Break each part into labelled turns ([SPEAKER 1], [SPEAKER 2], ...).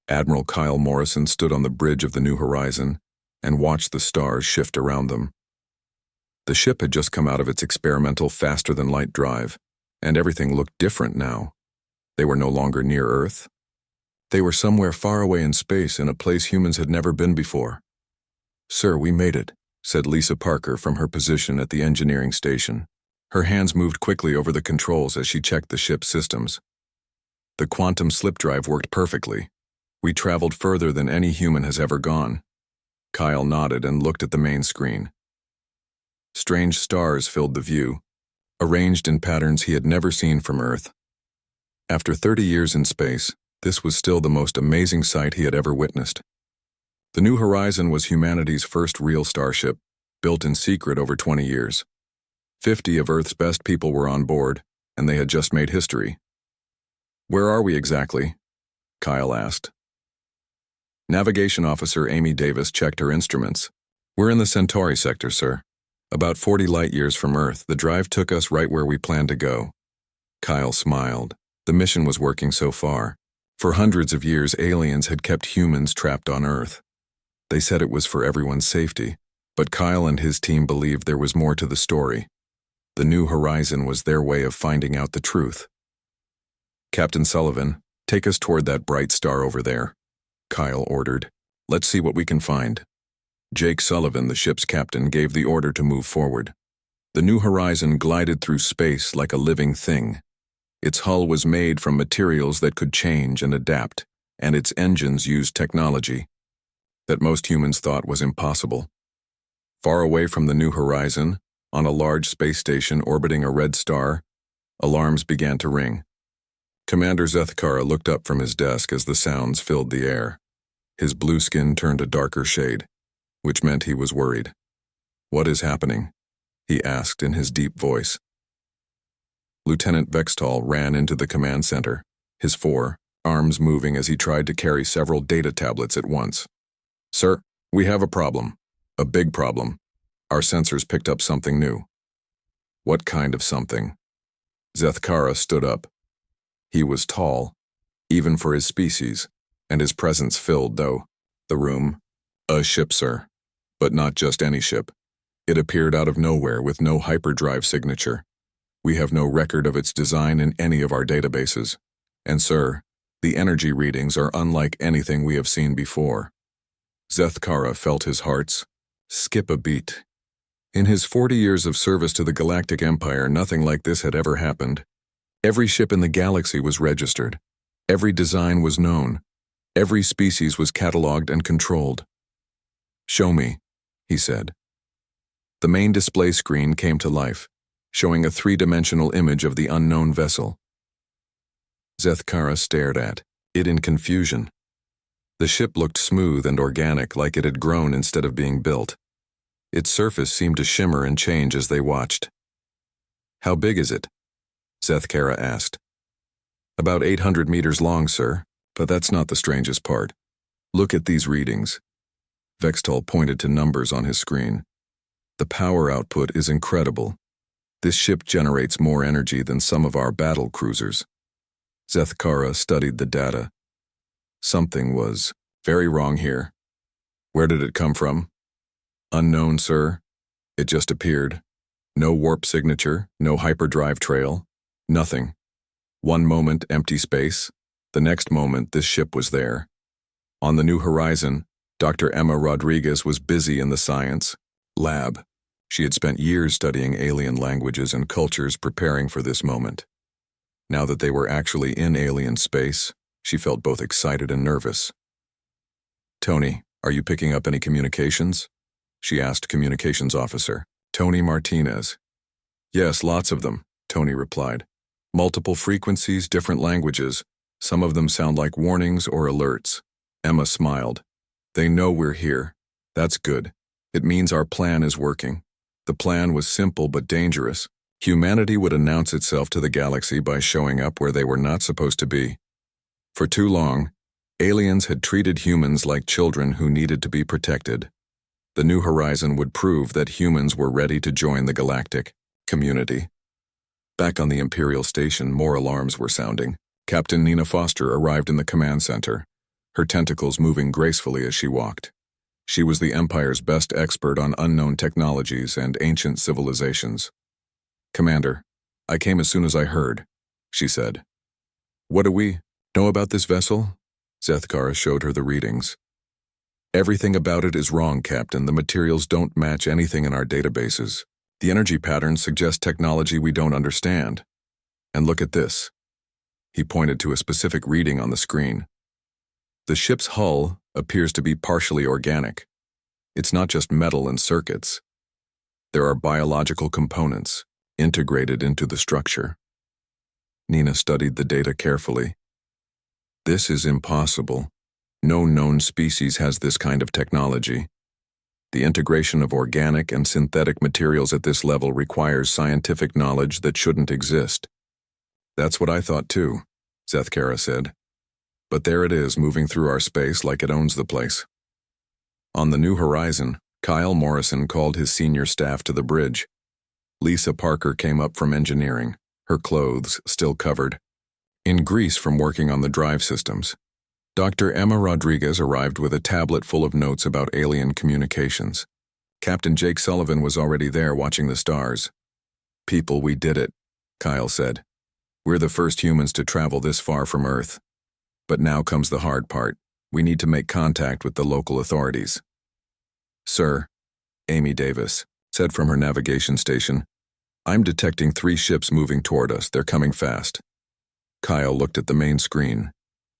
[SPEAKER 1] Admiral Kyle Morrison stood on the bridge of the New Horizon and watched the stars shift around them. The ship had just come out of its experimental faster-than-light drive, and everything looked different now. They were no longer near Earth. They were somewhere far away in space, in a place humans had never been before. "Sir, we made it," said Lisa Parker from her position at the engineering station. Her hands moved quickly over the controls as she checked the ship's systems. The quantum slip drive worked perfectly. "We traveled further than any human has ever gone." Kyle nodded and looked at the main screen. Strange stars filled the view, arranged in patterns he had never seen from Earth. After 30 years in space, this was still the most amazing sight he had ever witnessed. The New Horizon was humanity's first real starship, built in secret over 20 years. 50 of Earth's best people were on board, and they had just made history. "Where are we exactly?" Kyle asked. Navigation Officer Amy Davis checked her instruments. "We're in the Centauri sector, sir. About 40 light-years from Earth, the drive took us right where we planned to go." Kyle smiled. The mission was working so far. For hundreds of years, aliens had kept humans trapped on Earth. They said it was for everyone's safety, but Kyle and his team believed there was more to the story. The New Horizon was their way of finding out the truth. "Captain Sullivan, take us toward that bright star over there," Kyle ordered. "Let's see what we can find." Jake Sullivan, the ship's captain, gave the order to move forward. The New Horizon glided through space like a living thing. Its hull was made from materials that could change and adapt, and its engines used technology that most humans thought was impossible. Far away from the New Horizon, on a large space station orbiting a red star, alarms began to ring. Commander Zethkara looked up from his desk as the sounds filled the air. His blue skin turned a darker shade, which meant he was worried. "What is happening?" he asked in his deep voice. Lieutenant Vextall ran into the command center, his arms moving as he tried to carry several data tablets at once. "Sir, we have a problem. A big problem. Our sensors picked up something new." "What kind of something?" Zethkara stood up. He was tall, even for his species, and his presence filled, the room. "A ship, sir. But not just any ship. It appeared out of nowhere with no hyperdrive signature. We have no record of its design in any of our databases. And sir, the energy readings are unlike anything we have seen before." Zethkara felt his heart skip a beat. In his 40 years of service to the Galactic Empire, nothing like this had ever happened. Every ship in the galaxy was registered. Every design was known. Every species was cataloged and controlled. "Show me," he said. The main display screen came to life, showing a three-dimensional image of the unknown vessel. Zethkara stared at it in confusion. The ship looked smooth and organic, like it had grown instead of being built. Its surface seemed to shimmer and change as they watched. "How big is it?" Zethkara asked. "About 800 meters long, sir, but that's not the strangest part. Look at these readings." Vextall pointed to numbers on his screen. "The power output is incredible. This ship generates more energy than some of our battle cruisers." Zethkara studied the data. Something was very wrong here. "Where did it come from?" "Unknown, sir. It just appeared. No warp signature, no hyperdrive trail, nothing. One moment, empty space. The next moment, this ship was there." On the New Horizon, Dr. Emma Rodriguez was busy in the science lab. She had spent years studying alien languages and cultures, preparing for this moment. Now that they were actually in alien space, she felt both excited and nervous. "Tony, are you picking up any communications?" she asked Communications Officer Tony Martinez. "Yes, lots of them," Tony replied. "Multiple frequencies, different languages. Some of them sound like warnings or alerts." Emma smiled. "They know we're here. That's good. It means our plan is working." The plan was simple but dangerous. Humanity would announce itself to the galaxy by showing up where they were not supposed to be. For too long, aliens had treated humans like children who needed to be protected. The New Horizon would prove that humans were ready to join the galactic community. Back on the Imperial Station, more alarms were sounding. Captain Nina Foster arrived in the command center. her tentacles moving gracefully as she walked. She was the Empire's best expert on unknown technologies and ancient civilizations. "Commander, I came as soon as I heard," she said. "What do we know about this vessel?" Zethkara showed her the readings. "Everything about it is wrong, Captain. The materials don't match anything in our databases. The energy patterns suggest technology we don't understand. And look at this." He pointed to a specific reading on the screen. "The ship's hull appears to be partially organic. It's not just metal and circuits. There are biological components integrated into the structure." Nina studied the data carefully. "This is impossible. No known species has this kind of technology. The integration of organic and synthetic materials at this level requires scientific knowledge that shouldn't exist." "That's what I thought too," Zethkara said. "But there it is, moving through our space like it owns the place." On the New Horizon, Kyle Morrison called his senior staff to the bridge. Lisa Parker came up from engineering, her clothes still covered in grease from working on the drive systems. Dr. Emma Rodriguez arrived with a tablet full of notes about alien communications. Captain Jake Sullivan was already there watching the stars. "People, we did it," Kyle said. "We're the first humans to travel this far from Earth. But now comes the hard part. We need to make contact with the local authorities." "Sir," Amy Davis said from her navigation station, "I'm detecting 3 ships moving toward us. They're coming fast." Kyle looked at the main screen.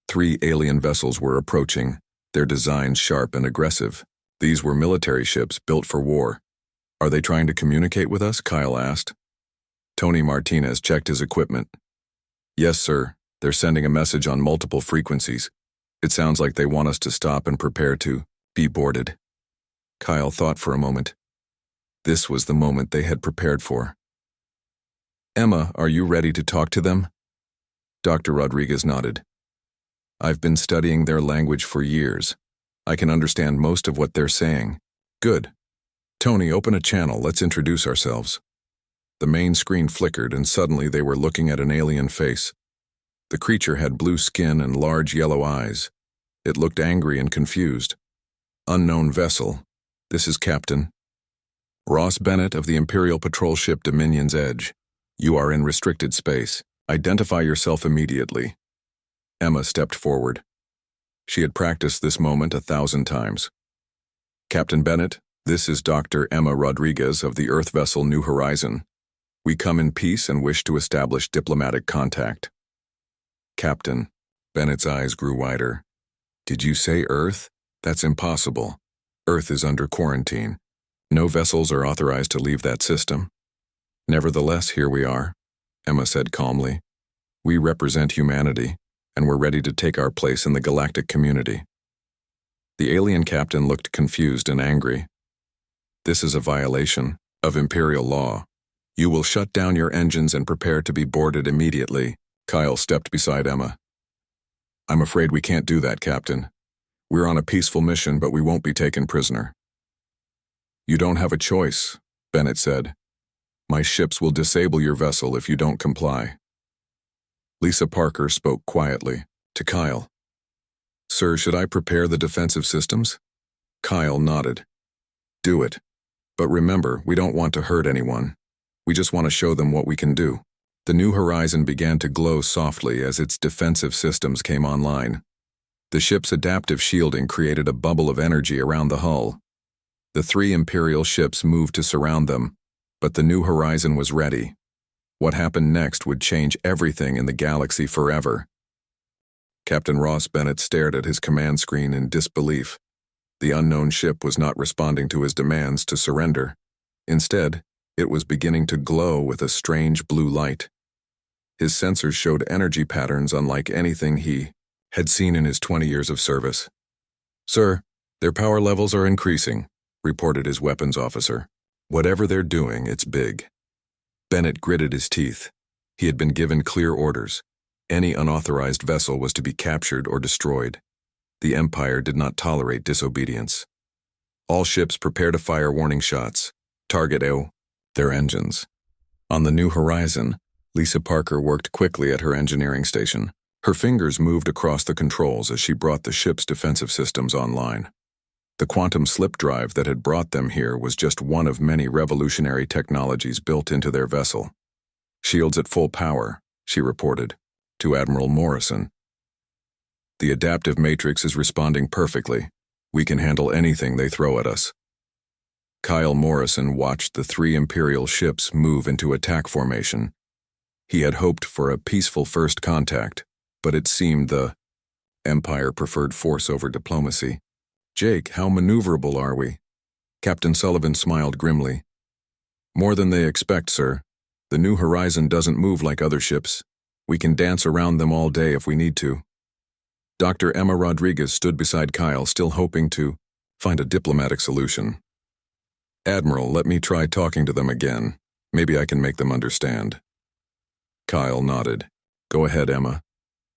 [SPEAKER 1] 3 alien vessels were approaching, their designs sharp and aggressive. These were military ships built for war. "Are they trying to communicate with us?" Kyle asked. Tony Martinez checked his equipment. "Yes, sir. They're sending a message on multiple frequencies. It sounds like they want us to stop and prepare to be boarded." Kyle thought for a moment. This was the moment they had prepared for. "Emma, are you ready to talk to them?" Dr. Rodriguez nodded. "I've been studying their language for years. I can understand most of what they're saying." "Good. Tony, open a channel. Let's introduce ourselves." The main screen flickered, and suddenly they were looking at an alien face. The creature had blue skin and large yellow eyes. It looked angry and confused. "Unknown vessel. This is Captain Ross Bennett of the Imperial Patrol Ship Dominion's Edge. You are in restricted space. Identify yourself immediately." Emma stepped forward. She had practiced this moment 1,000 times. "Captain Bennett, this is Dr. Emma Rodriguez of the Earth vessel New Horizon. We come in peace and wish to establish diplomatic contact." "Captain," Bennett's eyes grew wider. "Did you say Earth? That's impossible. Earth is under quarantine. No vessels are authorized to leave that system." "Nevertheless, here we are," Emma said calmly. "We represent humanity, and we're ready to take our place in the galactic community." The alien captain looked confused and angry. "This is a violation of Imperial law. You will shut down your engines and prepare to be boarded immediately." Kyle stepped beside Emma. "I'm afraid we can't do that, Captain. We're on a peaceful mission, but we won't be taken prisoner." "You don't have a choice," Bennett said. "My ships will disable your vessel if you don't comply." Lisa Parker spoke quietly to Kyle. "Sir, should I prepare the defensive systems?" Kyle nodded. "Do it. But remember, we don't want to hurt anyone. We just want to show them what we can do." The New Horizon began to glow softly as its defensive systems came online. The ship's adaptive shielding created a bubble of energy around the hull. The 3 Imperial ships moved to surround them, but the New Horizon was ready. What happened next would change everything in the galaxy forever. Captain Ross Bennett stared at his command screen in disbelief. The unknown ship was not responding to his demands to surrender. Instead, it was beginning to glow with a strange blue light. His sensors showed energy patterns unlike anything he had seen in his 20 years of service. "Sir, their power levels are increasing," reported his weapons officer. "Whatever they're doing, it's big." Bennett gritted his teeth. He had been given clear orders. Any unauthorized vessel was to be captured or destroyed. The Empire did not tolerate disobedience. "All ships prepare to fire warning shots. Target their engines." On the New Horizon, Lisa Parker worked quickly at her engineering station. Her fingers moved across the controls as she brought the ship's defensive systems online. The quantum slip drive that had brought them here was just one of many revolutionary technologies built into their vessel. "Shields at full power," she reported, to Admiral Morrison. "The adaptive matrix is responding perfectly. We can handle anything they throw at us." Kyle Morrison watched the 3 Imperial ships move into attack formation. He had hoped for a peaceful first contact, but it seemed the Empire preferred force over diplomacy. "Jake, how maneuverable are we?" Captain Sullivan smiled grimly. "More than they expect, sir. The New Horizon doesn't move like other ships. We can dance around them all day if we need to." Dr. Emma Rodriguez stood beside Kyle, still hoping to find a diplomatic solution. "Admiral, let me try talking to them again. Maybe I can make them understand." Kyle nodded. "Go ahead, Emma,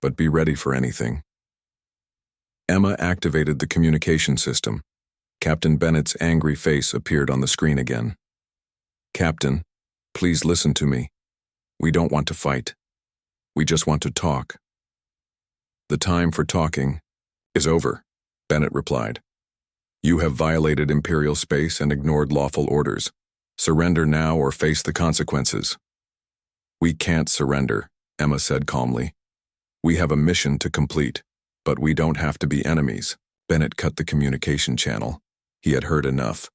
[SPEAKER 1] but be ready for anything." Emma activated the communication system. Captain Bennett's angry face appeared on the screen again. "Captain, please listen to me. We don't want to fight. We just want to talk." "The time for talking is over," Bennett replied. "You have violated Imperial space and ignored lawful orders. Surrender now or face the consequences." "We can't surrender," Emma said calmly. "We have a mission to complete, but we don't have to be enemies." Bennett cut the communication channel. He had heard enough.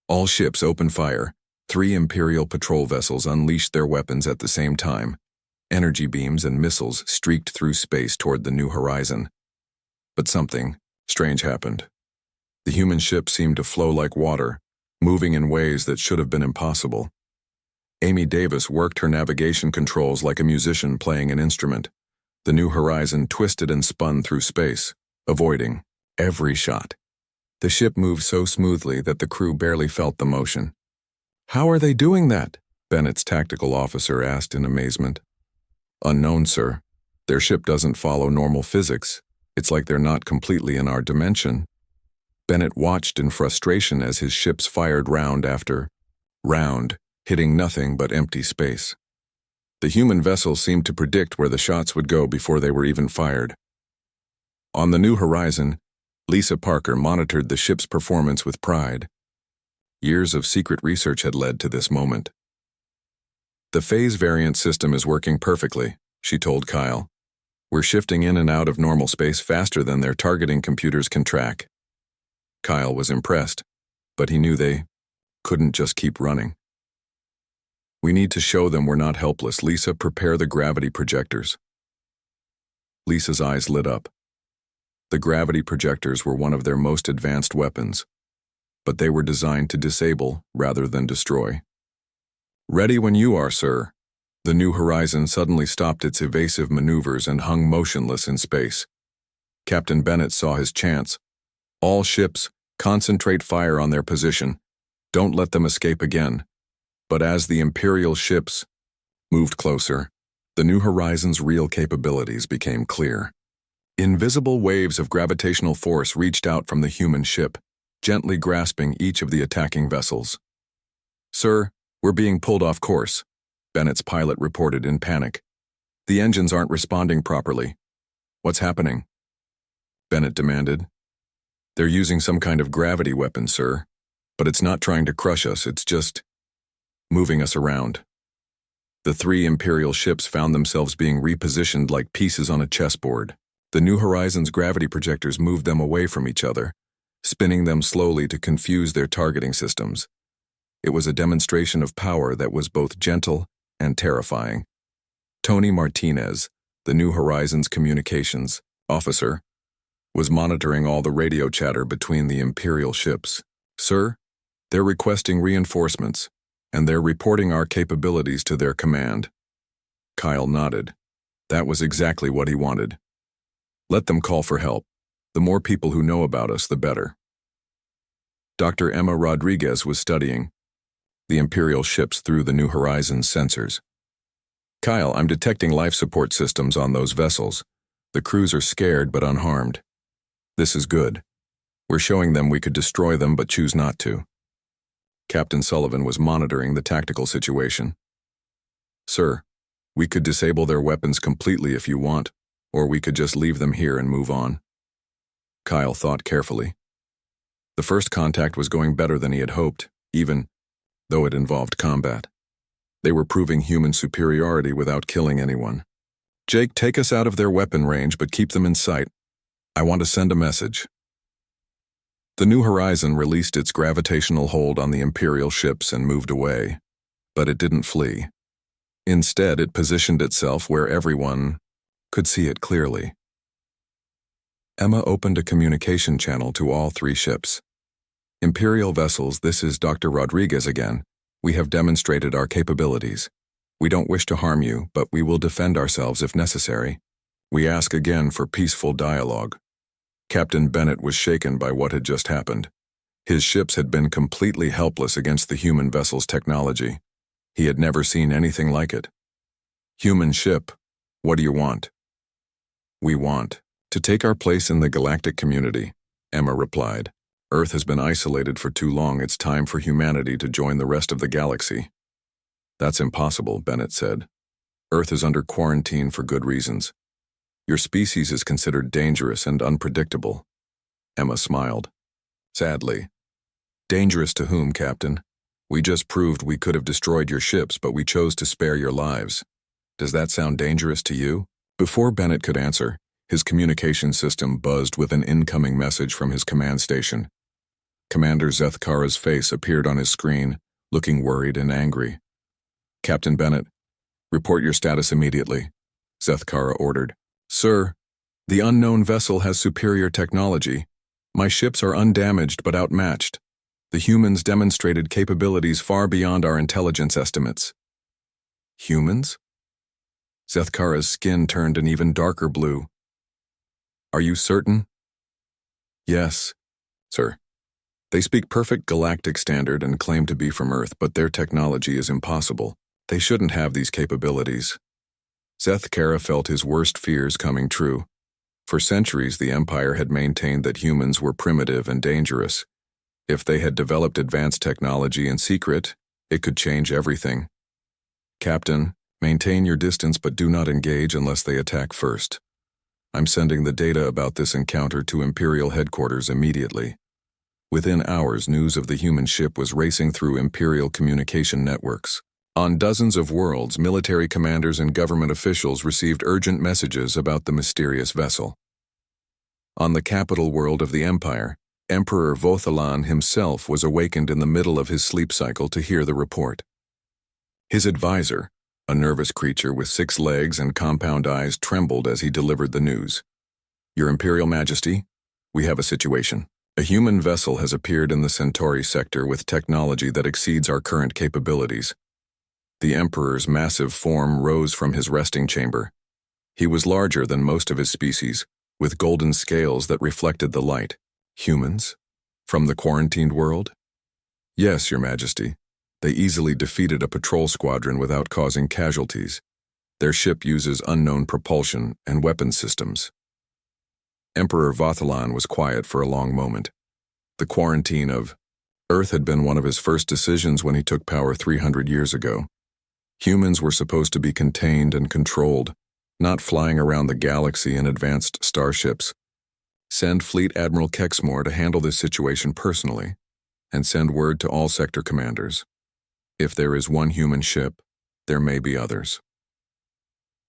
[SPEAKER 1] All ships opened fire. 3 Imperial patrol vessels unleashed their weapons at the same time. Energy beams and missiles streaked through space toward the New Horizon. But something strange happened. The human ship seemed to flow like water, moving in ways that should have been impossible. Amy Davis worked her navigation controls like a musician playing an instrument. The New Horizon twisted and spun through space, avoiding every shot. The ship moved so smoothly that the crew barely felt the motion. "How are they doing that?" Bennett's tactical officer asked in amazement. "Unknown, sir. Their ship doesn't follow normal physics. It's like they're not completely in our dimension." Bennett watched in frustration as his ships fired round after round, hitting nothing but empty space. The human vessel seemed to predict where the shots would go before they were even fired. On the New Horizon, Lisa Parker monitored the ship's performance with pride. Years of secret research had led to this moment. "The phase variant system is working perfectly," she told Kyle. "We're shifting in and out of normal space faster than their targeting computers can track." Kyle was impressed, but he knew they couldn't just keep running. "We need to show them we're not helpless. Lisa, prepare the gravity projectors." Lisa's eyes lit up. The gravity projectors were one of their most advanced weapons, but they were designed to disable rather than destroy. "Ready when you are, sir." The New Horizon suddenly stopped its evasive maneuvers and hung motionless in space. Captain Bennett saw his chance. "All ships, concentrate fire on their position. Don't let them escape again." But as the Imperial ships moved closer, the New Horizon's real capabilities became clear. Invisible waves of gravitational force reached out from the human ship, gently grasping each of the attacking vessels. "Sir, we're being pulled off course," Bennett's pilot reported in panic. "The engines aren't responding properly." "What's happening?" Bennett demanded. "They're using some kind of gravity weapon, sir. But it's not trying to crush us, it's just moving us around." The 3 Imperial ships found themselves being repositioned like pieces on a chessboard. The New Horizon's gravity projectors moved them away from each other, spinning them slowly to confuse their targeting systems. It was a demonstration of power that was both gentle and terrifying. Tony Martinez, the New Horizon's communications officer, was monitoring all the radio chatter between the Imperial ships. "Sir, they're requesting reinforcements, and they're reporting our capabilities to their command." Kyle nodded. That was exactly what he wanted. "Let them call for help. The more people who know about us, the better." Dr. Emma Rodriguez was studying the Imperial ships through the New Horizon's sensors. "Kyle, I'm detecting life support systems on those vessels. The crews are scared but unharmed. This is good. We're showing them we could destroy them but choose not to." Captain Sullivan was monitoring the tactical situation. "Sir, we could disable their weapons completely if you want. or we could just leave them here and move on. Kyle thought carefully. The first contact was going better than he had hoped, even though it involved combat. They were proving human superiority without killing anyone. Jake, take us out of their weapon range, but keep them in sight. I want to send a message. The New Horizon released its gravitational hold on the Imperial ships and moved away, but it didn't flee. Instead, it positioned itself where everyone could see it clearly. Emma opened a communication channel to all 3 ships. Imperial vessels, this is Dr. Rodriguez again. We have demonstrated our capabilities. We don't wish to harm you, but we will defend ourselves if necessary. We ask again for peaceful dialogue. Captain Bennett was shaken by what had just happened. His ships had been completely helpless against the human vessel's technology. He had never seen anything like it. Human ship, what do you want? We want to take our place in the galactic community, Emma replied. Earth has been isolated for too long. It's time for humanity to join the rest of the galaxy. That's impossible, Bennett said. Earth is under quarantine for good reasons. Your species is considered dangerous and unpredictable. Emma smiled. Sadly. Dangerous to whom, Captain? We just proved we could have destroyed your ships, but we chose to spare your lives. Does that sound dangerous to you? Before Bennett could answer, his communication system buzzed with an incoming message from his command station. Commander Zethkara's face appeared on his screen, looking worried and angry. Captain Bennett, report your status immediately, Zethkara ordered. Sir, the unknown vessel has superior technology. My ships are undamaged but outmatched. The humans demonstrated capabilities far beyond our intelligence estimates. Humans? Zethkara's skin turned an even darker blue. Are you certain? Yes, sir. They speak perfect galactic standard and claim to be from Earth, but their technology is impossible. They shouldn't have these capabilities. Zethkara felt his worst fears coming true. For centuries, the Empire had maintained that humans were primitive and dangerous. If they had developed advanced technology in secret, it could change everything. Captain, maintain your distance but do not engage unless they attack first. I'm sending the data about this encounter to Imperial headquarters immediately. Within hours, news of the human ship was racing through Imperial communication networks. On dozens of worlds, military commanders and government officials received urgent messages about the mysterious vessel. On the capital world of the Empire, Emperor Vothalan himself was awakened in the middle of his sleep cycle to hear the report. His advisor, a nervous creature with 6 legs and compound eyes, trembled as he delivered the news. Your Imperial Majesty, we have a situation. A human vessel has appeared in the Centauri sector with technology that exceeds our current capabilities. The Emperor's massive form rose from his resting chamber. He was larger than most of his species, with golden scales that reflected the light. Humans? From the quarantined world? Yes, Your Majesty. They easily defeated a patrol squadron without causing casualties. Their ship uses unknown propulsion and weapon systems. Emperor Vothalan was quiet for a long moment. The quarantine of Earth had been one of his first decisions when he took power 300 years ago. Humans were supposed to be contained and controlled, not flying around the galaxy in advanced starships. Send Fleet Admiral Kexmore to handle this situation personally, and send word to all sector commanders. If there is one human ship, there may be others.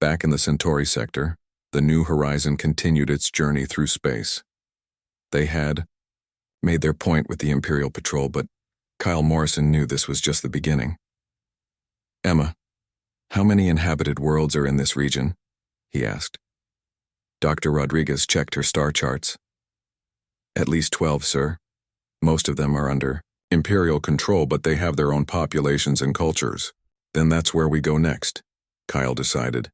[SPEAKER 1] Back in the Centauri sector, the New Horizon continued its journey through space. They had made their point with the Imperial Patrol, but Kyle Morrison knew this was just the beginning. Emma, how many inhabited worlds are in this region? He asked. Dr. Rodriguez checked her star charts. At least 12, sir. Most of them are under Imperial control, but they have their own populations and cultures. Then that's where we go next, Kyle decided.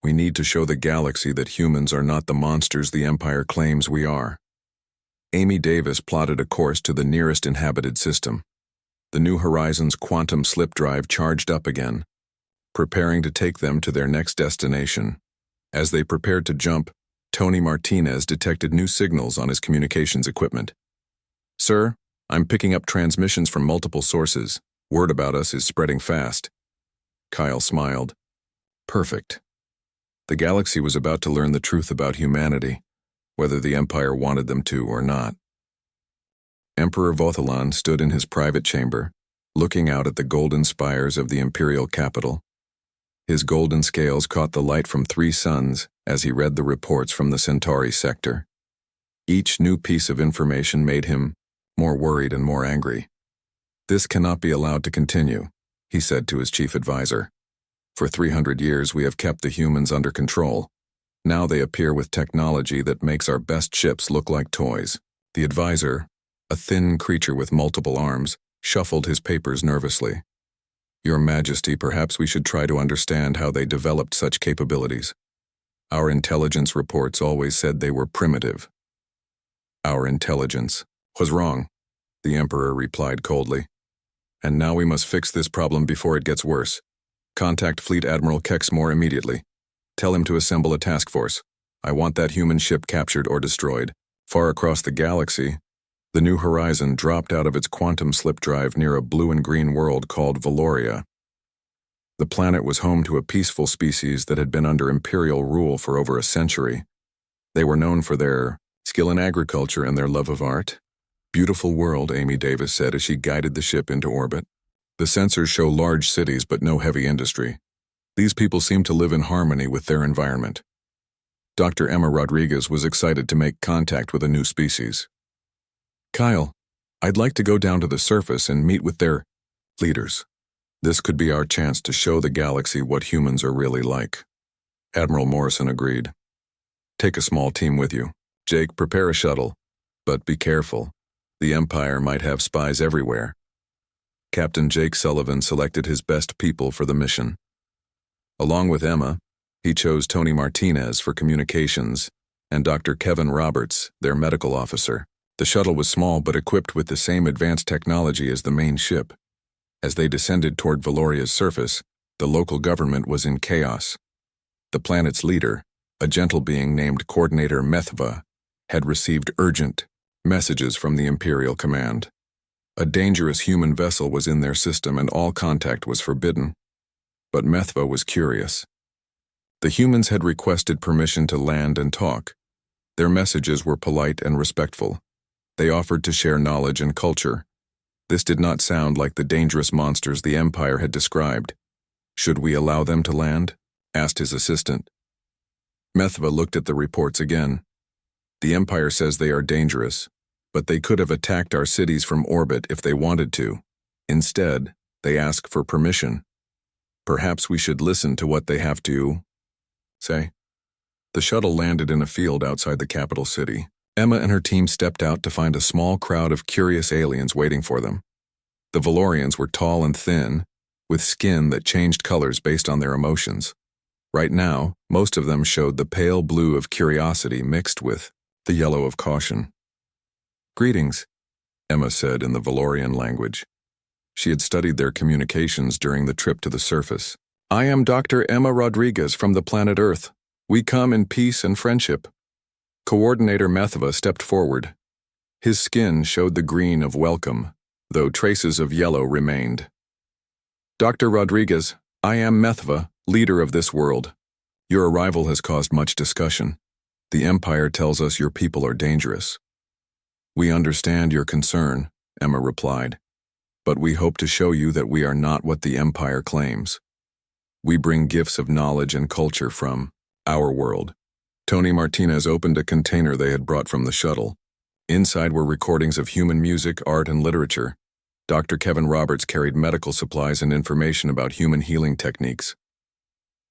[SPEAKER 1] We need to show the galaxy that humans are not the monsters the Empire claims we are. Amy Davis plotted a course to the nearest inhabited system. The New Horizon's quantum slip drive charged up again, preparing to take them to their next destination. As they prepared to jump, Tony Martinez detected new signals on his communications equipment. Sir, I'm picking up transmissions from multiple sources. Word about us is spreading fast. Kyle smiled. Perfect. The galaxy was about to learn the truth about humanity, whether the Empire wanted them to or not. Emperor Vothalan stood in his private chamber, looking out at the golden spires of the imperial capital. His golden scales caught the light from 3 suns as he read the reports from the Centauri sector. Each new piece of information made him more worried and more angry. "This cannot be allowed to continue," he said to his chief advisor. "For 300 years we have kept the humans under control. Now they appear with technology that makes our best ships look like toys." The advisor, a thin creature with multiple arms, shuffled his papers nervously. "Your Majesty, perhaps we should try to understand how they developed such capabilities. Our intelligence reports always said they were primitive." "Our intelligence was wrong," the Emperor replied coldly. "And now we must fix this problem before it gets worse. Contact Fleet Admiral Kexmore immediately. Tell him to assemble a task force. I want that human ship captured or destroyed." Far across the galaxy, the New Horizon dropped out of its quantum slip drive near a blue and green world called Valoria. The planet was home to a peaceful species that had been under imperial rule for over a century. They were known for their skill in agriculture and their love of art. "Beautiful world," Amy Davis said as she guided the ship into orbit. "The sensors show large cities but no heavy industry. These people seem to live in harmony with their environment." Dr. Emma Rodriguez was excited to make contact with a new species. "Kyle, I'd like to go down to the surface and meet with their leaders. This could be our chance to show the galaxy what humans are really like." Admiral Morrison agreed. "Take a small team with you. Jake, prepare a shuttle. But be careful. The Empire might have spies everywhere." Captain Jake Sullivan selected his best people for the mission. Along with Emma, he chose Tony Martinez for communications and Dr. Kevin Roberts, their medical officer. The shuttle was small but equipped with the same advanced technology as the main ship. As they descended toward Valoria's surface, the local government was in chaos. The planet's leader, a gentle being named Coordinator Methva, had received urgent messages from the Imperial Command. A dangerous human vessel was in their system and all contact was forbidden. But Methva was curious. The humans had requested permission to land and talk. Their messages were polite and respectful. They offered to share knowledge and culture. This did not sound like the dangerous monsters the Empire had described. "Should we allow them to land?" asked his assistant. Methva looked at the reports again. "The Empire says they are dangerous, but they could have attacked our cities from orbit if they wanted to. Instead, they ask for permission. Perhaps we should listen to what they have to say." The shuttle landed in a field outside the capital city. Emma and her team stepped out to find a small crowd of curious aliens waiting for them. The Valorians were tall and thin, with skin that changed colors based on their emotions. Right now, most of them showed the pale blue of curiosity mixed with the yellow of caution. "Greetings," Emma said in the Valorian language. She had studied their communications during the trip to the surface. "I am Dr. Emma Rodriguez from the planet Earth. We come in peace and friendship." Coordinator Methva stepped forward. His skin showed the green of welcome, though traces of yellow remained. "Dr. Rodriguez, I am Methva, leader of this world. Your arrival has caused much discussion. The Empire tells us your people are dangerous." "We understand your concern," Emma replied, "but we hope to show you that we are not what the Empire claims. We bring gifts of knowledge and culture from our world." Tony Martinez opened a container they had brought from the shuttle. Inside were recordings of human music, art, and literature. Dr. Kevin Roberts carried medical supplies and information about human healing techniques.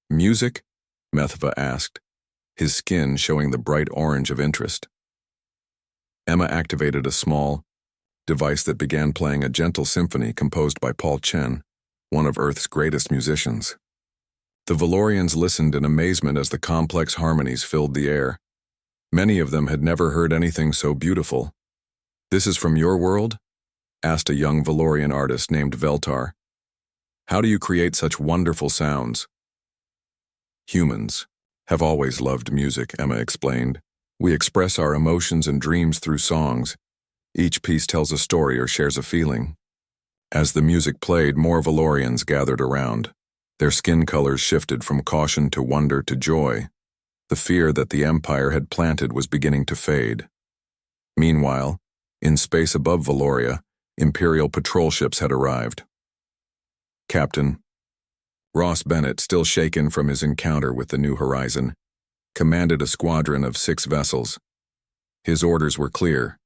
[SPEAKER 1] "Music?" Methva asked, his skin showing the bright orange of interest. Emma activated a small device that began playing a gentle symphony composed by Paul Chen, one of Earth's greatest musicians. The Valorians listened in amazement as the complex harmonies filled the air. Many of them had never heard anything so beautiful. "This is from your world?" asked a young Valorian artist named Veltar. "How do you create such wonderful sounds?" "Humans have always loved music," Emma explained. "We express our emotions and dreams through songs. Each piece tells a story or shares a feeling." As the music played, more Valorians gathered around. Their skin colors shifted from caution to wonder to joy. The fear that the Empire had planted was beginning to fade. Meanwhile, in space above Valoria, Imperial patrol ships had arrived. Captain Ross Bennett, still shaken from his encounter with the New Horizon, commanded a squadron of 6 vessels. His orders were clear: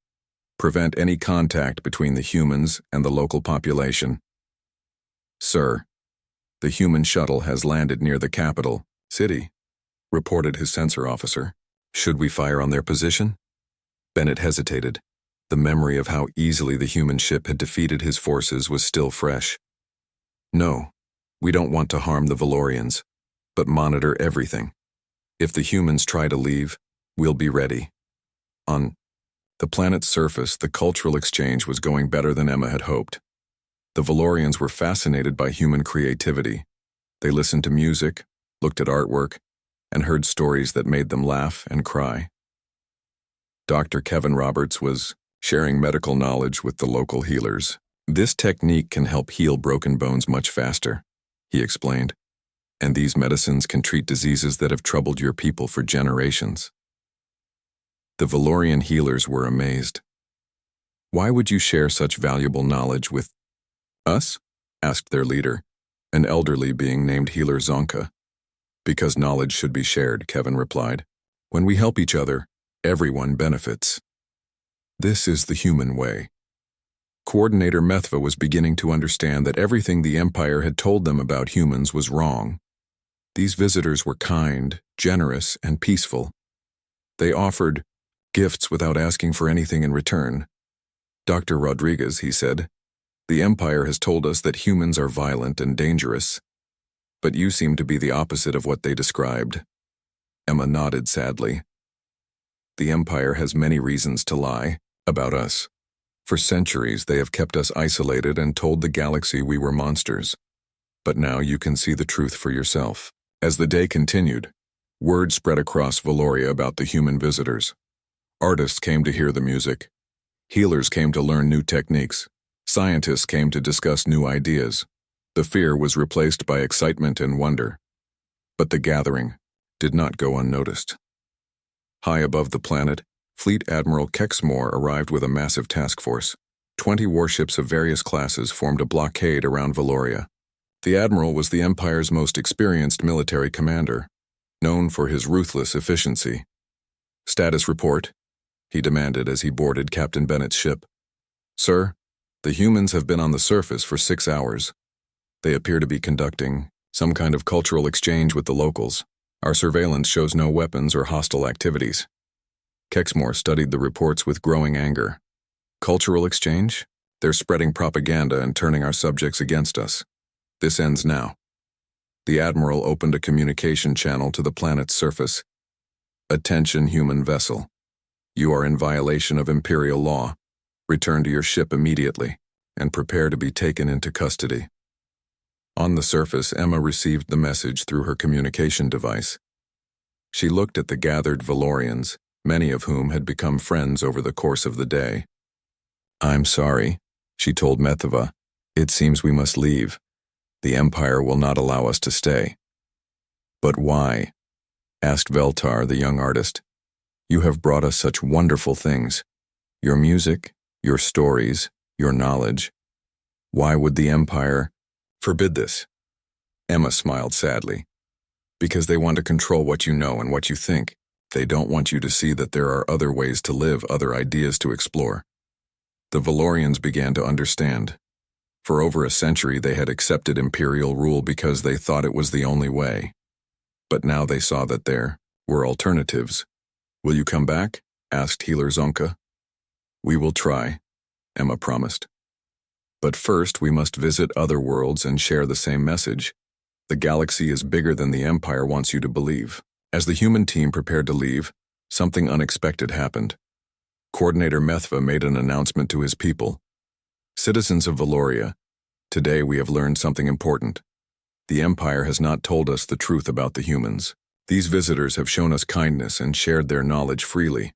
[SPEAKER 1] prevent any contact between the humans and the local population. Sir, the human shuttle has landed near the capital city, reported his sensor officer. Should we fire on their position? Bennett hesitated. The memory of how easily the human ship had defeated his forces was still fresh. No, we don't want to harm the Valorians, but monitor everything. If the humans try to leave, we'll be ready. On the planet's surface, the cultural exchange was going better than Emma had hoped. The Valorians were fascinated by human creativity. They listened to music, looked at artwork, and heard stories that made them laugh and cry. Dr. Kevin Roberts was sharing medical knowledge with the local healers. This technique can help heal broken bones much faster, he explained, and these medicines can treat diseases that have troubled your people for generations. The Valorian healers were amazed. Why would you share such valuable knowledge with us? Asked their leader, an elderly being named Healer Zonka. Because knowledge should be shared, Kevin replied. When we help each other, everyone benefits. This is the human way. Coordinator Methva was beginning to understand that everything the Empire had told them about humans was wrong. These visitors were kind, generous, and peaceful. They offered gifts without asking for anything in return. Dr. Rodriguez, he said, the Empire has told us that humans are violent and dangerous, but you seem to be the opposite of what they described. Emma nodded sadly. The Empire has many reasons to lie about us. For centuries, they have kept us isolated and told the galaxy we were monsters. But now you can see the truth for yourself. As the day continued, word spread across Valoria about the human visitors. Artists came to hear the music. Healers came to learn new techniques. Scientists came to discuss new ideas. The fear was replaced by excitement and wonder. But the gathering did not go unnoticed. High above the planet, Fleet Admiral Kexmore arrived with a massive task force. 20 warships of various classes formed a blockade around Valoria. The Admiral was the Empire's most experienced military commander, known for his ruthless efficiency. Status report, he demanded as he boarded Captain Bennett's ship. Sir, the humans have been on the surface for 6 hours. They appear to be conducting some kind of cultural exchange with the locals. Our surveillance shows no weapons or hostile activities. Kexmore studied the reports with growing anger. Cultural exchange? They're spreading propaganda and turning our subjects against us. This ends now. The Admiral opened a communication channel to the planet's surface. Attention, human vessel. You are in violation of Imperial law. Return to your ship immediately, and prepare to be taken into custody. On the surface, Emma received the message through her communication device. She looked at the gathered Valorians, many of whom had become friends over the course of the day. I'm sorry, she told Methva. It seems we must leave. The Empire will not allow us to stay. But why? Asked Veltar, the young artist. You have brought us such wonderful things. Your music, your stories, your knowledge. Why would the Empire forbid this? Emma smiled sadly. Because they want to control what you know and what you think. They don't want you to see that there are other ways to live, other ideas to explore. The Valorians began to understand. For over a century they had accepted Imperial rule because they thought it was the only way. But now they saw that there were alternatives. Will you come back? Asked Healer Zonka. We will try, Emma promised. But first we must visit other worlds and share the same message. The galaxy is bigger than the Empire wants you to believe. As the human team prepared to leave, something unexpected happened. Coordinator Methva made an announcement to his people. Citizens of Valoria, today we have learned something important. The Empire has not told us the truth about the humans. These visitors have shown us kindness and shared their knowledge freely.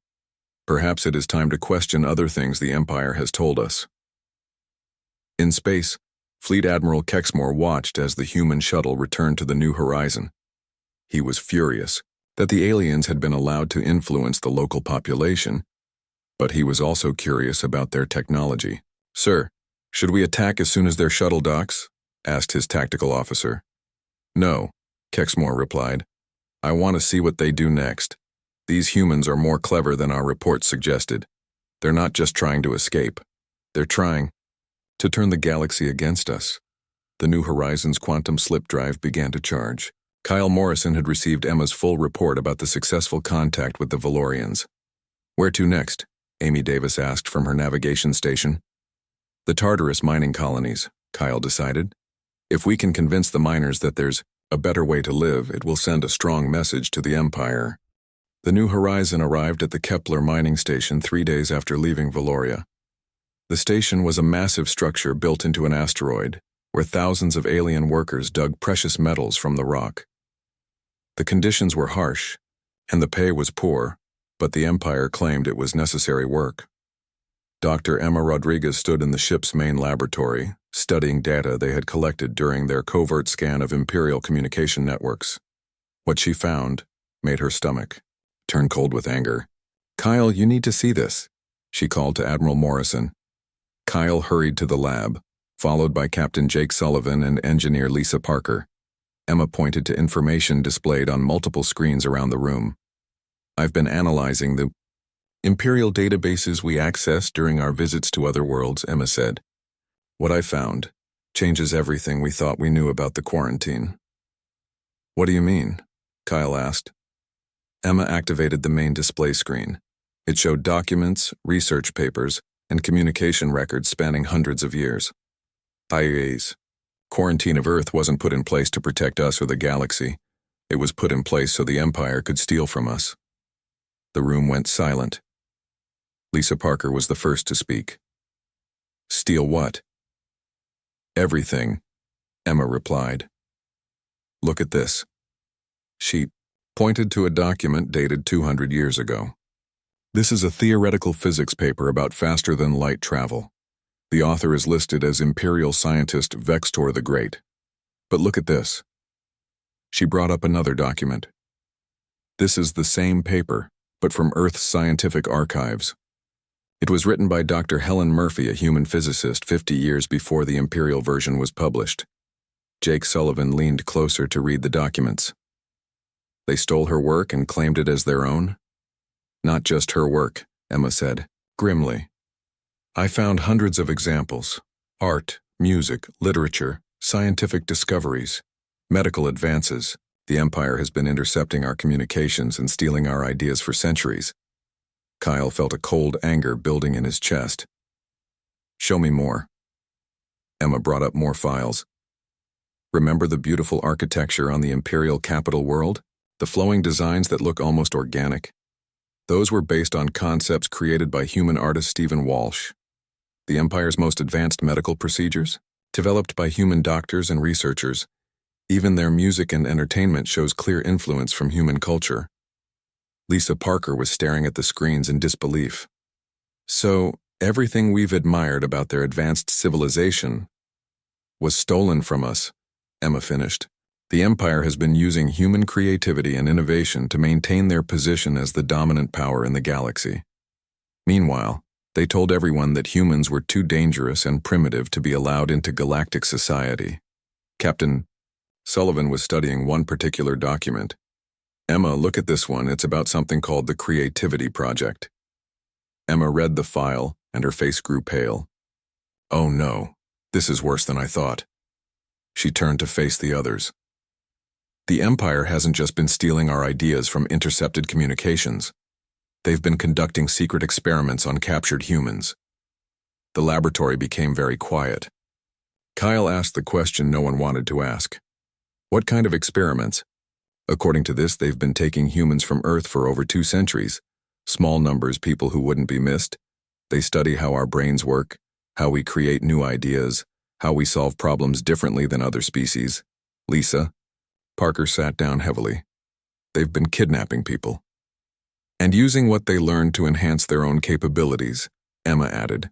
[SPEAKER 1] Perhaps it is time to question other things the Empire has told us. In space, Fleet Admiral Kexmore watched as the human shuttle returned to the New Horizon. He was furious that the aliens had been allowed to influence the local population, but he was also curious about their technology. "Sir, should we attack as soon as their shuttle docks?" asked his tactical officer. "No," Kexmore replied. "I want to see what they do next. These humans are more clever than our reports suggested. They're not just trying to escape. They're trying to turn the galaxy against us." The New Horizons quantum slip drive began to charge. Kyle Morrison had received Emma's full report about the successful contact with the Valorians. "Where to next?" Amy Davis asked from her navigation station. "The Tartarus mining colonies," Kyle decided. "If we can convince the miners that there's a better way to live, it will send a strong message to the Empire." The New Horizon arrived at the Kepler mining station 3 days after leaving Valoria. The station was a massive structure built into an asteroid, where thousands of alien workers dug precious metals from the rock. The conditions were harsh, and the pay was poor, but the Empire claimed it was necessary work. Dr. Emma Rodriguez stood in the ship's main laboratory, studying data they had collected during their covert scan of Imperial communication networks. What she found made her stomach turn cold with anger. "Kyle, you need to see this," she called to Admiral Morrison. Kyle hurried to the lab, followed by Captain Jake Sullivan and Engineer Lisa Parker. Emma pointed to information displayed on multiple screens around the room. "I've been analyzing the Imperial databases we accessed during our visits to other worlds," Emma said. "What I found changes everything we thought we knew about the quarantine." "What do you mean?" Kyle asked. Emma activated the main display screen. It showed documents, research papers, and communication records spanning hundreds of years. IA's quarantine of Earth wasn't put in place to protect us or the galaxy. It was put in place so the Empire could steal from us. The room went silent. Lisa Parker was the first to speak. "Steal what?" "Everything," Emma replied. "Look at this." She pointed to a document dated 200 years ago. "This is a theoretical physics paper about faster-than-light travel. The author is listed as Imperial scientist Vextor the Great. But look at this." She brought up another document. "This is the same paper, but from Earth's scientific archives. It was written by Dr. Helen Murphy, a human physicist, 50 years before the Imperial version was published." Jake Sullivan leaned closer to read the documents. "They stole her work and claimed it as their own?" "Not just her work," Emma said, grimly. "I found hundreds of examples: art, music, literature, scientific discoveries, medical advances. The Empire has been intercepting our communications and stealing our ideas for centuries." Kyle felt a cold anger building in his chest. "Show me more." Emma brought up more files. "Remember the beautiful architecture on the Imperial capital world? The flowing designs that look almost organic? Those were based on concepts created by human artist Stephen Walsh. The Empire's most advanced medical procedures, developed by human doctors and researchers. Even their music and entertainment shows clear influence from human culture." Lisa Parker was staring at the screens in disbelief. "So, everything we've admired about their advanced civilization was stolen from us," Emma finished. "The Empire has been using human creativity and innovation to maintain their position as the dominant power in the galaxy. Meanwhile, they told everyone that humans were too dangerous and primitive to be allowed into galactic society." Captain Sullivan was studying one particular document. "Emma, look at this one. It's about something called the Creativity Project." Emma read the file, and her face grew pale. "Oh no, this is worse than I thought." She turned to face the others. "The Empire hasn't just been stealing our ideas from intercepted communications. They've been conducting secret experiments on captured humans." The laboratory became very quiet. Kyle asked the question no one wanted to ask. "What kind of experiments?" "According to this, they've been taking humans from Earth for over 2 centuries. Small numbers, people who wouldn't be missed. They study how our brains work, how we create new ideas, how we solve problems differently than other species." "Lisa?" Parker sat down heavily. "They've been kidnapping people and using what they learned to enhance their own capabilities," Emma added.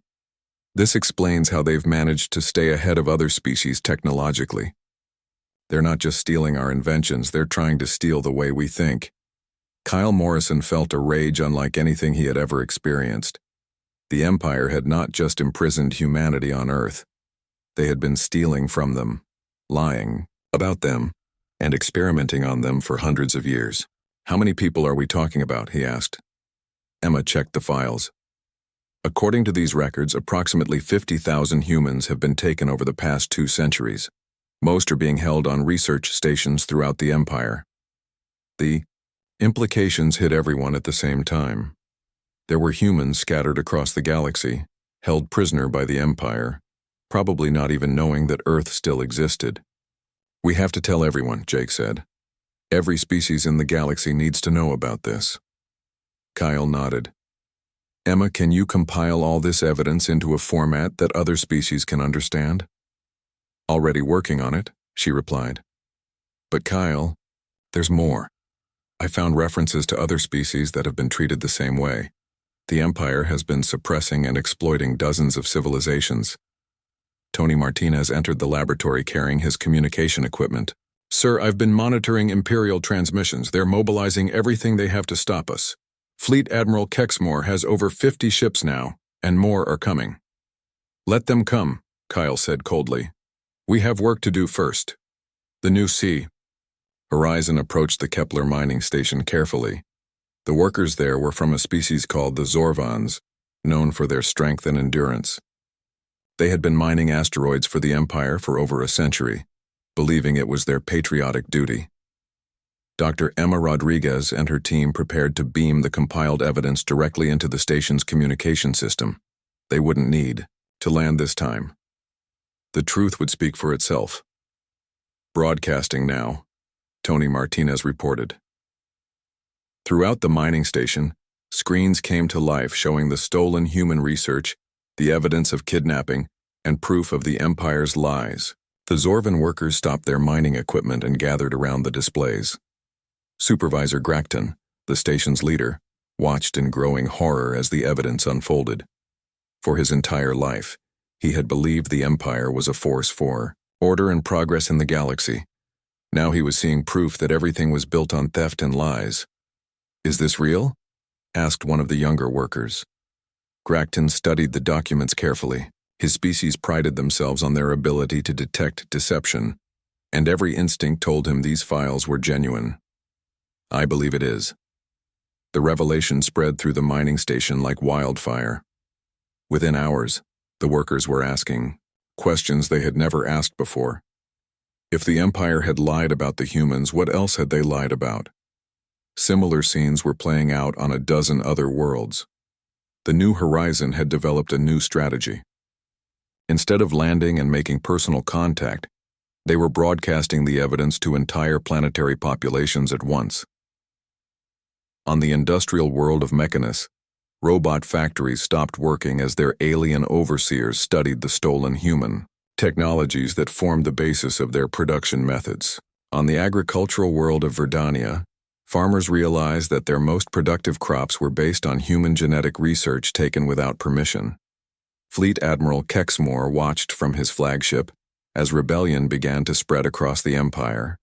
[SPEAKER 1] This explains how they've managed to stay ahead of other species technologically. They're not just stealing our inventions, they're trying to steal the way we think. Kyle Morrison felt a rage unlike anything he had ever experienced. The Empire had not just imprisoned humanity on Earth. They had been stealing from them, lying about them, and experimenting on them for hundreds of years. "How many people are we talking about?" he asked. Emma checked the files. According to these records, approximately 50,000 humans have been taken over the past 2 centuries. Most are being held on research stations throughout the Empire. The implications hit everyone at the same time. There were humans scattered across the galaxy, held prisoner by the Empire, probably not even knowing that Earth still existed. "We have to tell everyone," Jake said. "Every species in the galaxy needs to know about this." Kyle nodded. "Emma, can you compile all this evidence into a format that other species can understand?" "Already working on it," she replied. "But Kyle, there's more. I found references to other species that have been treated the same way. The Empire has been suppressing and exploiting dozens of civilizations." Tony Martinez entered the laboratory carrying his communication equipment. "Sir, I've been monitoring Imperial transmissions. They're mobilizing everything they have to stop us. Fleet Admiral Kexmore has over 50 ships now, and more are coming." "Let them come," Kyle said coldly. "We have work to do first." The new sea. Horizon approached the Kepler mining station carefully. The workers there were from a species called the Zorvans, known for their strength and endurance. They had been mining asteroids for the Empire for over a century, believing it was their patriotic duty. Dr. Emma Rodriguez and her team prepared to beam the compiled evidence directly into the station's communication system. They wouldn't need to land this time. The truth would speak for itself. "Broadcasting now," Tony Martinez reported. Throughout the mining station, screens came to life showing the stolen human research, the evidence of kidnapping, and proof of the Empire's lies. The Zorvan workers stopped their mining equipment and gathered around the displays. Supervisor Gracton, the station's leader, watched in growing horror as the evidence unfolded. For his entire life, he had believed the Empire was a force for order and progress in the galaxy. Now he was seeing proof that everything was built on theft and lies. "Is this real?" asked one of the younger workers. Gracton studied the documents carefully. His species prided themselves on their ability to detect deception, and every instinct told him these files were genuine. "I believe it is." The revelation spread through the mining station like wildfire. Within hours, the workers were asking questions they had never asked before. If the Empire had lied about the humans, what else had they lied about? Similar scenes were playing out on a dozen other worlds. The New Horizon had developed a new strategy. Instead of landing and making personal contact, they were broadcasting the evidence to entire planetary populations at once. On the industrial world of Mechanus, robot factories stopped working as their alien overseers studied the stolen human technologies that formed the basis of their production methods. On the agricultural world of Verdania, farmers realized that their most productive crops were based on human genetic research taken without permission. Fleet Admiral Kexmore watched from his flagship as rebellion began to spread across the Empire.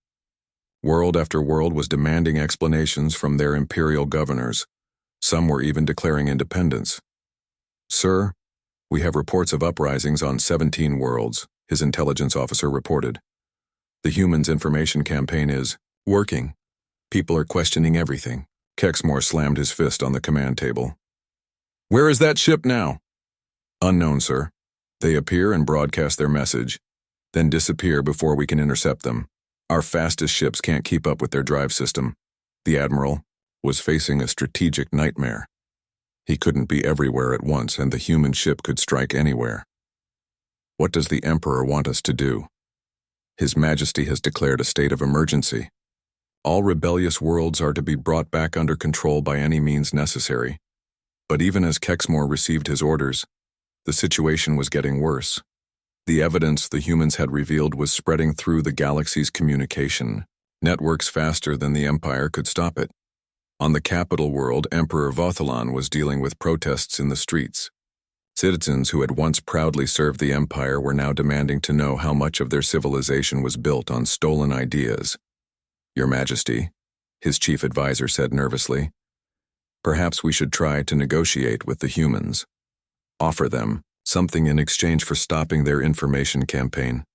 [SPEAKER 1] World after world was demanding explanations from their imperial governors. Some were even declaring independence. "Sir, we have reports of uprisings on 17 worlds," his intelligence officer reported. "The Humans Information Campaign is working. People are questioning everything." Kexmore slammed his fist on the command table. "Where is that ship now?" "Unknown, sir. They appear and broadcast their message, then disappear before we can intercept them. Our fastest ships can't keep up with their drive system." The Admiral was facing a strategic nightmare. He couldn't be everywhere at once, and the human ship could strike anywhere. "What does the Emperor want us to do?" "His Majesty has declared a state of emergency. All rebellious worlds are to be brought back under control by any means necessary." But even as Kexmore received his orders, the situation was getting worse. The evidence the humans had revealed was spreading through the galaxy's communication networks faster than the Empire could stop it. On the capital world, Emperor Vothalan was dealing with protests in the streets. Citizens who had once proudly served the Empire were now demanding to know how much of their civilization was built on stolen ideas. "Your Majesty," his chief advisor said nervously, "perhaps we should try to negotiate with the humans. Offer them something in exchange for stopping their information campaign."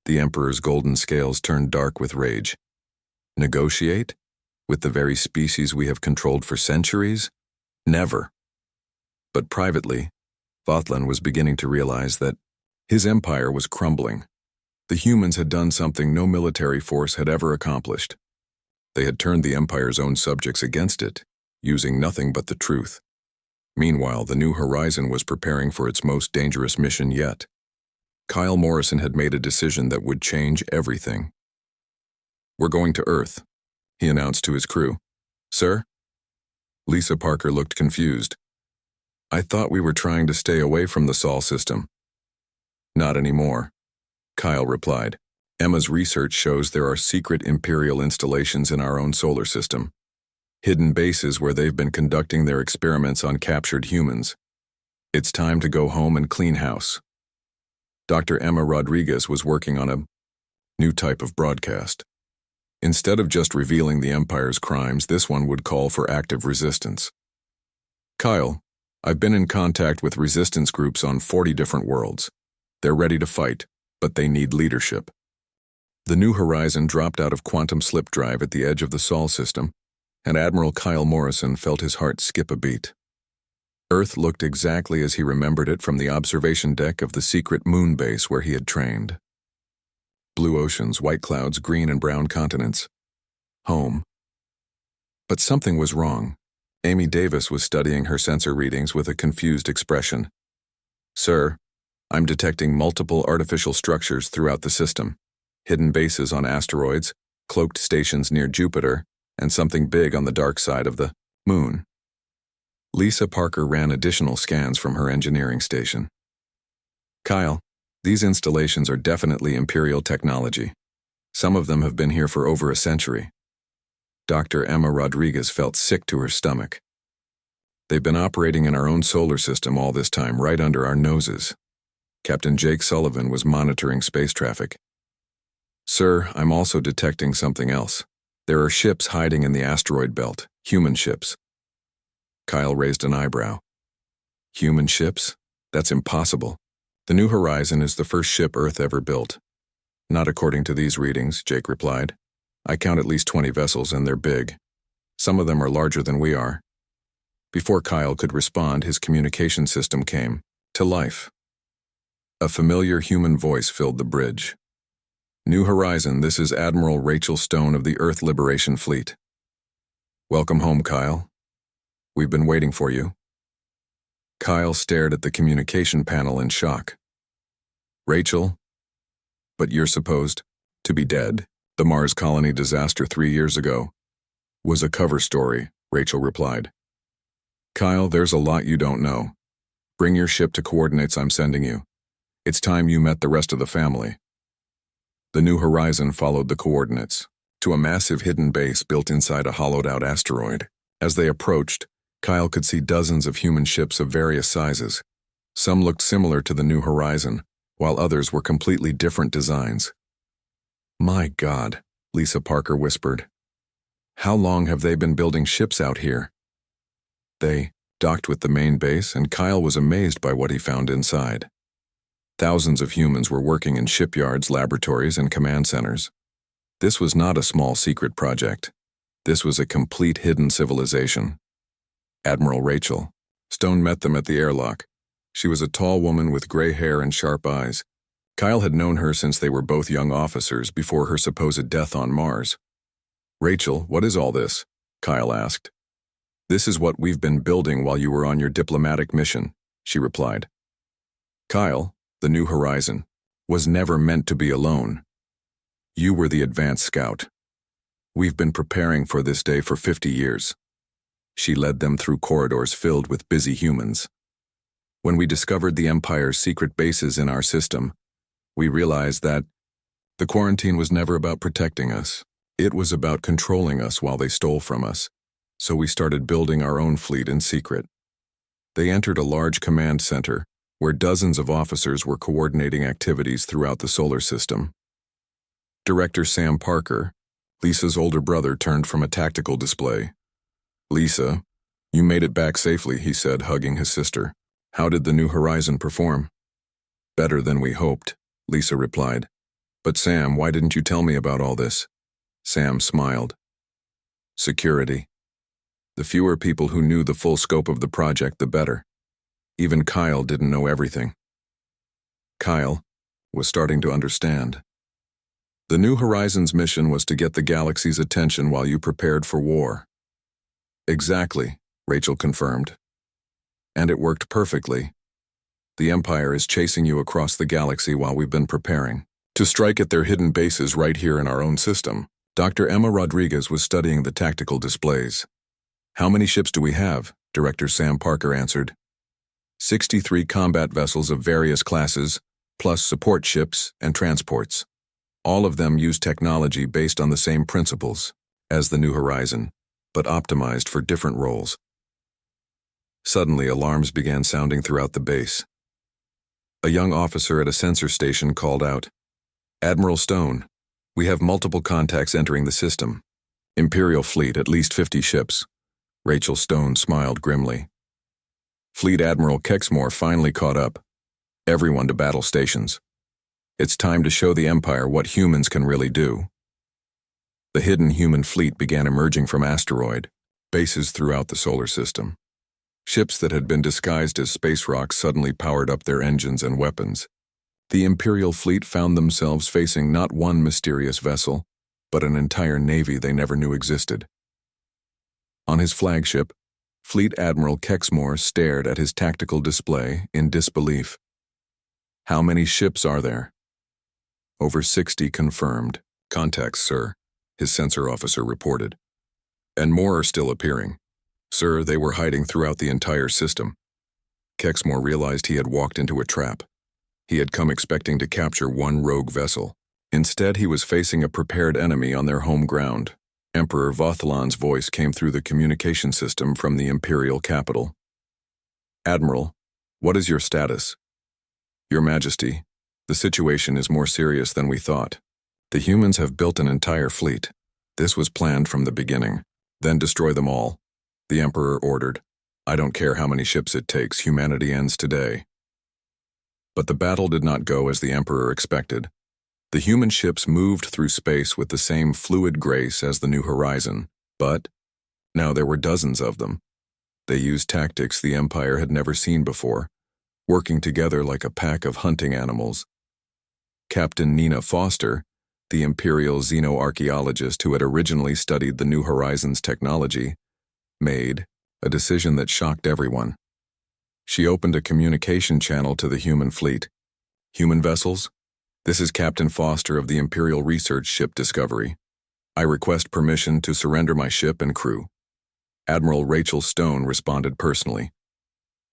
[SPEAKER 1] The Emperor's golden scales turned dark with rage. Negotiate? With the very species we have controlled for centuries? Never. But privately, Vothlan was beginning to realize that his empire was crumbling. The humans had done something no military force had ever accomplished. They had turned the Empire's own subjects against it, using nothing but the truth. Meanwhile, the New Horizon was preparing for its most dangerous mission yet. Kyle Morrison had made a decision that would change everything. "We're going to Earth," he announced to his crew. "Sir?" Lisa Parker looked confused. "I thought we were trying to stay away from the Sol system." "Not anymore," Kyle replied. "Emma's research shows there are secret Imperial installations in our own solar system. Hidden bases where they've been conducting their experiments on captured humans. It's time to go home and clean house." Dr. Emma Rodriguez was working on a new type of broadcast. Instead of just revealing the Empire's crimes, this one would call for active resistance. "Kyle, I've been in contact with resistance groups on 40 different worlds. They're ready to fight, but they need leadership." The New Horizon dropped out of quantum slip drive at the edge of the Sol system, and Admiral Kyle Morrison felt his heart skip a beat. Earth looked exactly as he remembered it from the observation deck of the secret moon base where he had trained. Blue oceans, white clouds, green and brown continents. Home. But something was wrong. Amy Davis was studying her sensor readings with a confused expression. "Sir, I'm detecting multiple artificial structures throughout the system. Hidden bases on asteroids, cloaked stations near Jupiter, and something big on the dark side of the moon." Lisa Parker ran additional scans from her engineering station. "Kyle, these installations are definitely Imperial technology. Some of them have been here for over a century." Dr. Emma Rodriguez felt sick to her stomach. "They've been operating in our own solar system all this time, right under our noses." Captain Jake Sullivan was monitoring space traffic. "Sir, I'm also detecting something else. There are ships hiding in the asteroid belt, human ships." Kyle raised an eyebrow. "Human ships? That's impossible. The New Horizon is the first ship Earth ever built." "Not according to these readings," Jake replied. "I count at least 20 vessels, and they're big. Some of them are larger than we are." Before Kyle could respond, his communication system came to life. A familiar human voice filled the bridge. "New Horizon, this is Admiral Rachel Stone of the Earth Liberation Fleet. Welcome home, Kyle. We've been waiting for you." Kyle stared at the communication panel in shock. "Rachel? But you're supposed to be dead. The Mars colony disaster 3 years ago was a cover story," Rachel replied. "Kyle, there's a lot you don't know. Bring your ship to coordinates I'm sending you. It's time you met the rest of the family." The New Horizon followed the coordinates to a massive hidden base built inside a hollowed-out asteroid. As they approached, Kyle could see dozens of human ships of various sizes. Some looked similar to the New Horizon, while others were completely different designs. "My God," Lisa Parker whispered. "How long have they been building ships out here?" They docked with the main base, and Kyle was amazed by what he found inside. Thousands of humans were working in shipyards, laboratories, and command centers. This was not a small secret project. This was a complete hidden civilization. Admiral Rachel Stone met them at the airlock. She was a tall woman with gray hair and sharp eyes. Kyle had known her since they were both young officers before her supposed death on Mars. "Rachel, what is all this?" Kyle asked. "This is what we've been building while you were on your diplomatic mission," she replied. "Kyle, the New Horizon was never meant to be alone. You were the advance scout. We've been preparing for this day for 50 years. She led them through corridors filled with busy humans. When we discovered the Empire's secret bases in our system, we realized that the quarantine was never about protecting us. It was about controlling us while they stole from us. So we started building our own fleet in secret. They entered a large command center, where dozens of officers were coordinating activities throughout the solar system. Director Sam Parker, Lisa's older brother, turned from a tactical display. "Lisa, you made it back safely," he said, hugging his sister. "How did the New Horizon perform?" "Better than we hoped," Lisa replied. "But Sam, why didn't you tell me about all this?" Sam smiled. "Security. The fewer people who knew the full scope of the project, the better. Even Kyle didn't know everything." Kyle was starting to understand. The New Horizons mission was to get the galaxy's attention while you prepared for war. "Exactly," Rachel confirmed. "And it worked perfectly. The Empire is chasing you across the galaxy while we've been preparing to strike at their hidden bases right here in our own system." Dr. Emma Rodriguez was studying the tactical displays. "How many ships do we have?" Director Sam Parker answered. 63 combat vessels of various classes, plus support ships and transports. All of them use technology based on the same principles as the New Horizon, but optimized for different roles. Suddenly, alarms began sounding throughout the base. A young officer at a sensor station called out, "Admiral Stone, we have multiple contacts entering the system. Imperial fleet, at least 50 ships." Rachel Stone smiled grimly. Fleet Admiral Kexmore finally caught up. "Everyone to battle stations. It's time to show the Empire what humans can really do." The hidden human fleet began emerging from asteroid bases throughout the solar system. Ships that had been disguised as space rocks suddenly powered up their engines and weapons. The Imperial fleet found themselves facing not one mysterious vessel, but an entire navy they never knew existed. On his flagship, Fleet Admiral Kexmore stared at his tactical display in disbelief. "How many ships are there?" "Over 60 confirmed. Contacts, sir," his sensor officer reported. "And more are still appearing. Sir, they were hiding throughout the entire system." Kexmore realized he had walked into a trap. He had come expecting to capture one rogue vessel. Instead, he was facing a prepared enemy on their home ground. Emperor Vothalan's voice came through the communication system from the Imperial capital. "Admiral, what is your status?" "Your Majesty, the situation is more serious than we thought. The humans have built an entire fleet. This was planned from the beginning. Then destroy them all," the Emperor ordered. "I don't care how many ships it takes, humanity ends today." But the battle did not go as the Emperor expected. The human ships moved through space with the same fluid grace as the New Horizon, but now there were dozens of them. They used tactics the Empire had never seen before, working together like a pack of hunting animals. Captain Nina Foster, the Imperial xenoarchaeologist who had originally studied the New Horizons technology, made a decision that shocked everyone. She opened a communication channel to the human fleet. "Human vessels? This is Captain Foster of the Imperial Research Ship Discovery. I request permission to surrender my ship and crew." Admiral Rachel Stone responded personally.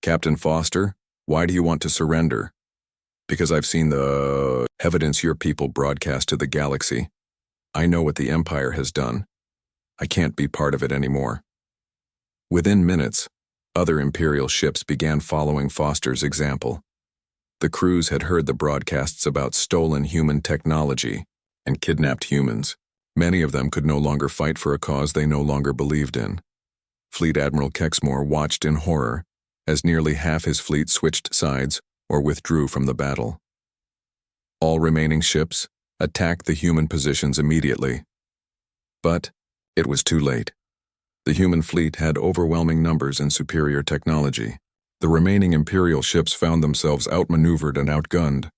[SPEAKER 1] "Captain Foster, why do you want to surrender?" "Because I've seen the evidence your people broadcast to the galaxy. I know what the Empire has done. I can't be part of it anymore." Within minutes, other Imperial ships began following Foster's example. The crews had heard the broadcasts about stolen human technology and kidnapped humans. Many of them could no longer fight for a cause they no longer believed in. Fleet Admiral Kexmore watched in horror as nearly half his fleet switched sides or withdrew from the battle. All remaining ships attacked the human positions immediately. But it was too late. The human fleet had overwhelming numbers and superior technology. The remaining Imperial ships found themselves outmaneuvered and outgunned.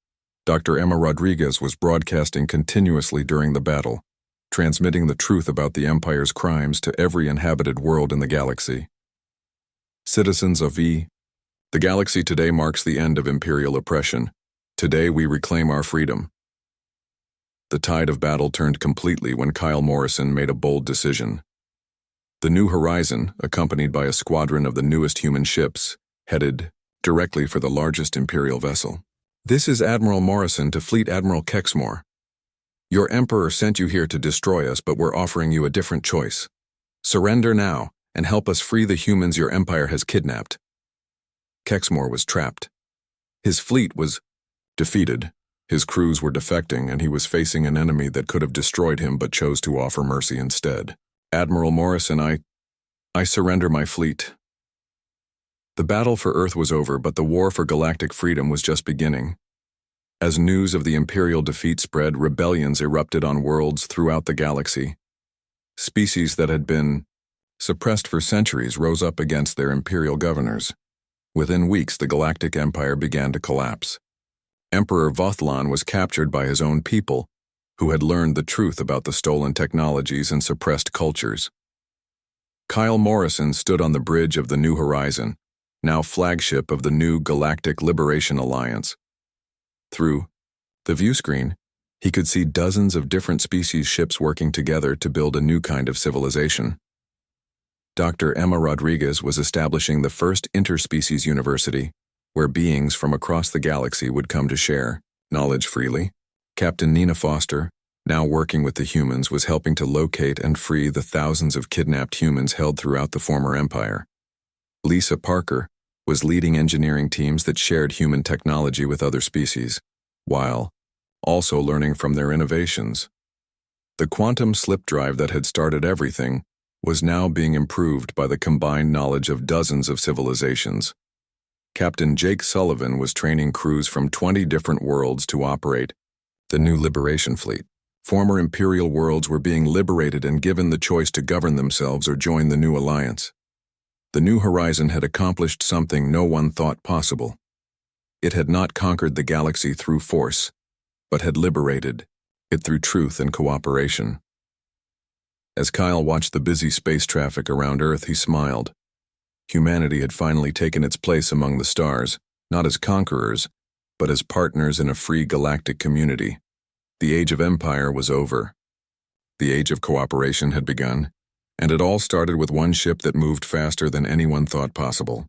[SPEAKER 1] Dr. Emma Rodriguez was broadcasting continuously during the battle, transmitting the truth about the Empire's crimes to every inhabited world in the galaxy. "Citizens of the galaxy today marks the end of Imperial oppression. Today we reclaim our freedom." The tide of battle turned completely when Kyle Morrison made a bold decision. The New Horizon, accompanied by a squadron of the newest human ships, headed directly for the largest Imperial vessel. "This is Admiral Morrison to Fleet Admiral Kexmore. Your Emperor sent you here to destroy us, but we're offering you a different choice. Surrender now and help us free the humans your Empire has kidnapped." Kexmore was trapped. His fleet was defeated. His crews were defecting, and he was facing an enemy that could have destroyed him but chose to offer mercy instead. Admiral Morrison, I surrender my fleet. The battle for Earth was over, but the war for galactic freedom was just beginning. As news of the Imperial defeat spread, rebellions erupted on worlds throughout the galaxy. Species that had been suppressed for centuries rose up against their Imperial governors. Within weeks, the Galactic Empire began to collapse. Emperor Vothlan was captured by his own people, who had learned the truth about the stolen technologies and suppressed cultures. Kyle Morrison stood on the bridge of the New Horizon, now flagship of the new Galactic Liberation Alliance. Through the viewscreen, he could see dozens of different species ships working together to build a new kind of civilization. Dr. Emma Rodriguez was establishing the first interspecies university, where beings from across the galaxy would come to share knowledge freely. Captain Nina Foster, now working with the humans, was helping to locate and free the thousands of kidnapped humans held throughout the former empire. Lisa Parker was leading engineering teams that shared human technology with other species, while also learning from their innovations. The quantum slip drive that had started everything was now being improved by the combined knowledge of dozens of civilizations. Captain Jake Sullivan was training crews from 20 different worlds to operate the new Liberation Fleet. Former Imperial worlds were being liberated and given the choice to govern themselves or join the new alliance. The New Horizon had accomplished something no one thought possible. It had not conquered the galaxy through force, but had liberated it through truth and cooperation. As Kyle watched the busy space traffic around Earth, he smiled. Humanity had finally taken its place among the stars, not as conquerors, but as partners in a free galactic community. The age of empire was over. The age of cooperation had begun, and it all started with one ship that moved faster than anyone thought possible.